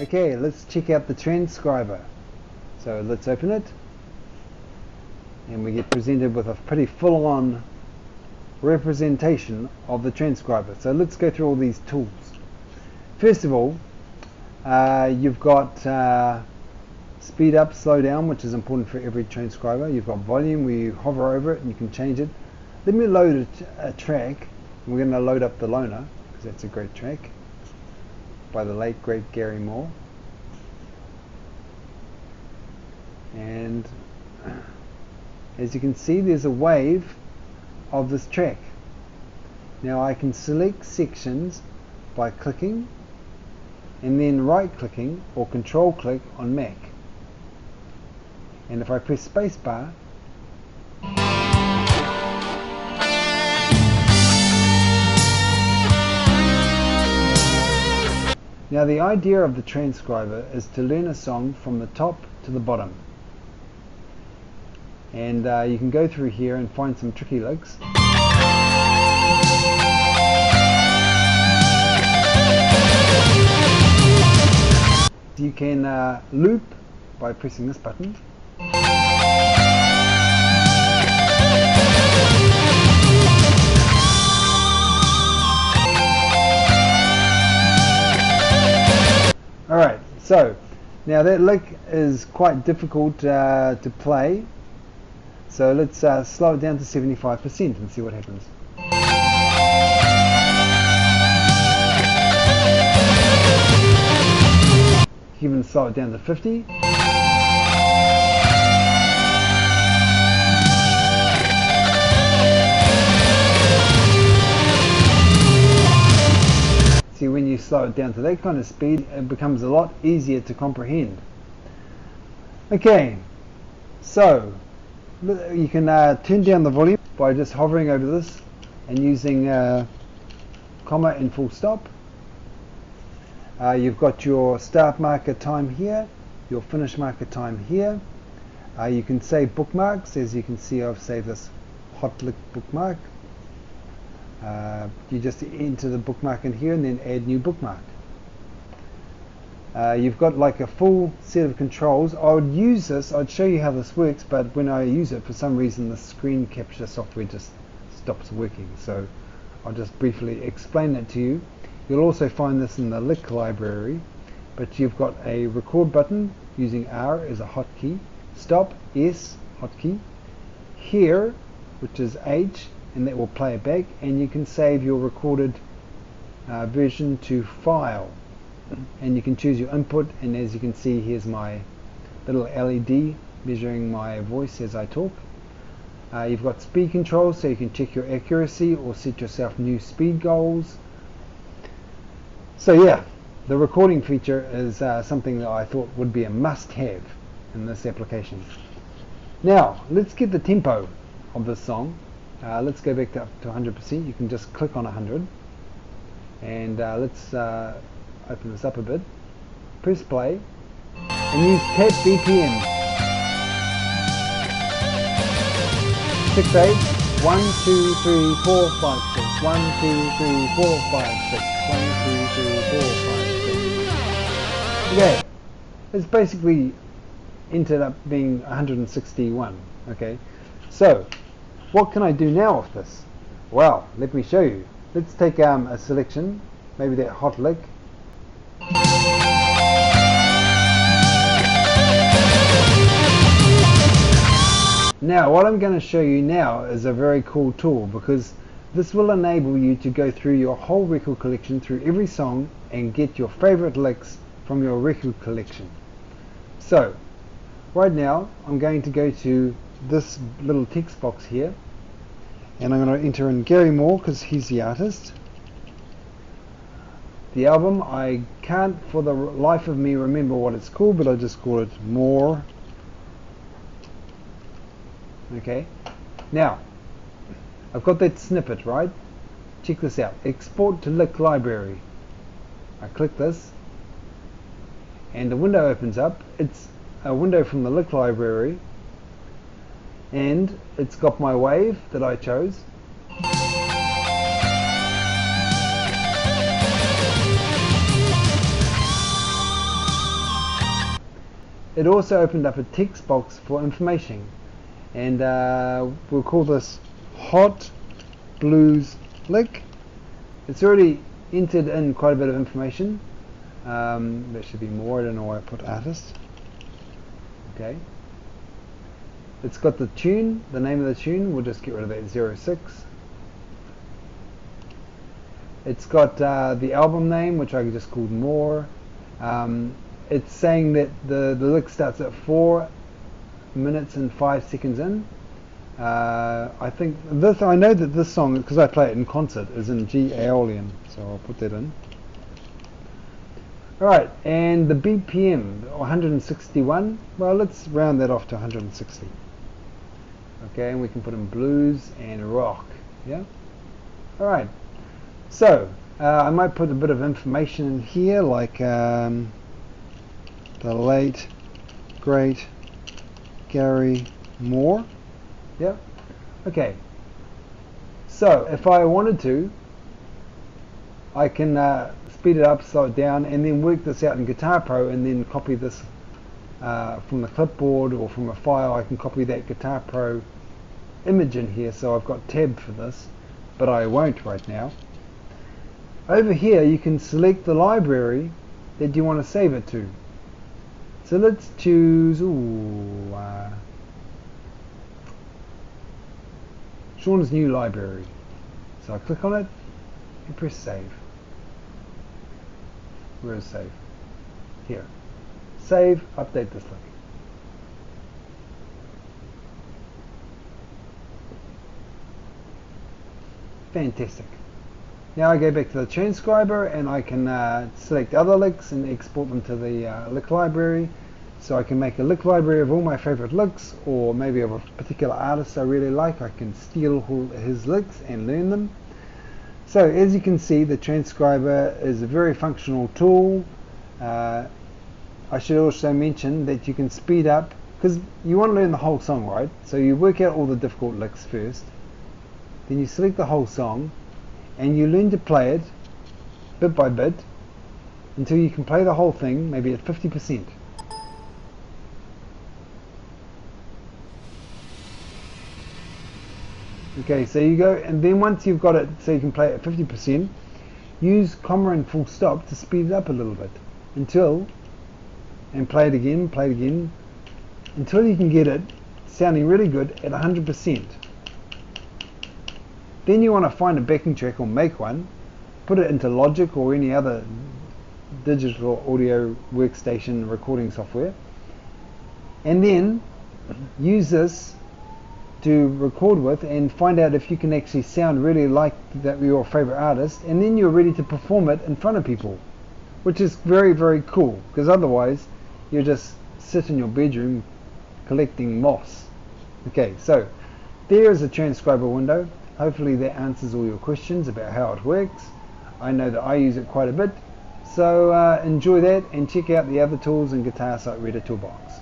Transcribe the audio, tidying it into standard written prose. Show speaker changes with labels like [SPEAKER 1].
[SPEAKER 1] Okay, let's check out the transcriber. So let's open it, and we get presented with a pretty full-on representation of the transcriber. So let's go through all these tools. First of all, you've got speed up, slow down, which is important for every transcriber. You've got volume where you hover over it and you can change it. Let me load a track. We're going to load up The Loner, because that's a great track by the late great Gary Moore. And as you can see, there's a wave of this track. Now I can select sections by clicking and then right clicking or control click on Mac, and if I press spacebar, now the idea of the transcriber is to learn a song from the top to the bottom, and you can go through here and find some tricky licks. You can loop by pressing this button. Alright, so now that lick is quite difficult to play, so let's slow it down to 75% and see what happens. Even slow it down to 50. See, when you slow it down to that kind of speed, it becomes a lot easier to comprehend. Okay, so you can turn down the volume by just hovering over this and using comma and full stop. You've got your start marker time here, your finish marker time here. You can save bookmarks. As you can see, I've saved this hot lick bookmark. You just enter the bookmark in here and then add new bookmark. You've got like a full set of controls. I would use this, I'd show you how this works, but when I use it, for some reason the screen capture software just stops working. So I'll just briefly explain that to you. You'll also find this in the lick library, but you've got a record button using R as a hotkey, stop S hotkey, here, which is H, and that will play it back, and you can save your recorded version to file, and you can choose your input, and as you can see, here's my little LED measuring my voice as I talk. You've got speed control, so you can check your accuracy or set yourself new speed goals. So yeah, the recording feature is something that I thought would be a must-have in this application. Now, let's get the tempo of this song. Let's go back up to 100%. You can just click on 100. And let's open this up a bit. Press play and use tap BPM. 6, 8, 1, 2, 3, 4, 5, 6. 1, 2, 3, 4, 5, 6. 1, 2, 3, 4, 5, 6. Okay, it's basically ended up being 161. Okay, so what can I do now with this? Well, let me show you. Let's take a selection, maybe that hot lick. Now, what I'm going to show you now is a very cool tool, because this will enable you to go through your whole record collection, through every song, and get your favorite licks from your record collection. So, right now, I'm going to go to this little text box here, and I'm going to enter in Gary Moore, because he's the artist. The album, I can't for the life of me remember what it's called, but I'll just call it Moore. Okay, now I've got that snippet, right? Check this out. Export to lick library. I click this and the window opens up. It's a window from the lick library, and it's got my wave that I chose. it also opened up a text box for information, and we'll call this Hot Blues Lick. It's already entered in quite a bit of information. There should be more. I don't know why I put artist. Okay. It's got the tune, the name of the tune. We'll just get rid of that 06. It's got the album name, which I just called More. It's saying that the lick starts at 4 minutes and 5 seconds in. I think this. I know that this song, because I play it in concert, is in G Aeolian, so I'll put that in. Alright, and the BPM, 161. Well, let's round that off to 160. Okay, and we can put in blues and rock. Yeah. Alright. So I might put a bit of information in here, like the late great Gary Moore. Yep. Okay. So if I wanted to, I can speed it up, slow it down, and then work this out in Guitar Pro, and then copy this from the clipboard or from a file. I can copy that Guitar Pro image in here, so I've got tab for this, but I won't right now. Over here you can select the library that you want to save it to. So let's choose Sean's new library. So I click on it and press save. Where is save? Here. Save, update this link. Fantastic. Now I go back to the transcriber and I can select other licks and export them to the lick library. So I can make a lick library of all my favorite licks, or maybe of a particular artist I really like. I can steal his licks and learn them. So as you can see, the transcriber is a very functional tool. I should also mention that you can speed up, because you want to learn the whole song, right? So you work out all the difficult licks first, then you select the whole song, and you learn to play it bit by bit until you can play the whole thing, maybe at 50%. Okay, so you go, and then once you've got it so you can play it at 50%, use comma and full stop to speed it up a little bit and play it again, until you can get it sounding really good at 100%. Then you want to find a backing track or make one, put it into Logic or any other digital audio workstation recording software, and then use this to record with and find out if you can actually sound really like that your favorite artist, and then you're ready to perform it in front of people, which is very, very cool, because otherwise you just sit in your bedroom collecting moss. Okay, so there is a transcriber window. Hopefully that answers all your questions about how it works. I know that I use it quite a bit, so enjoy that and check out the other tools in Guitar Sight Reader Toolbox.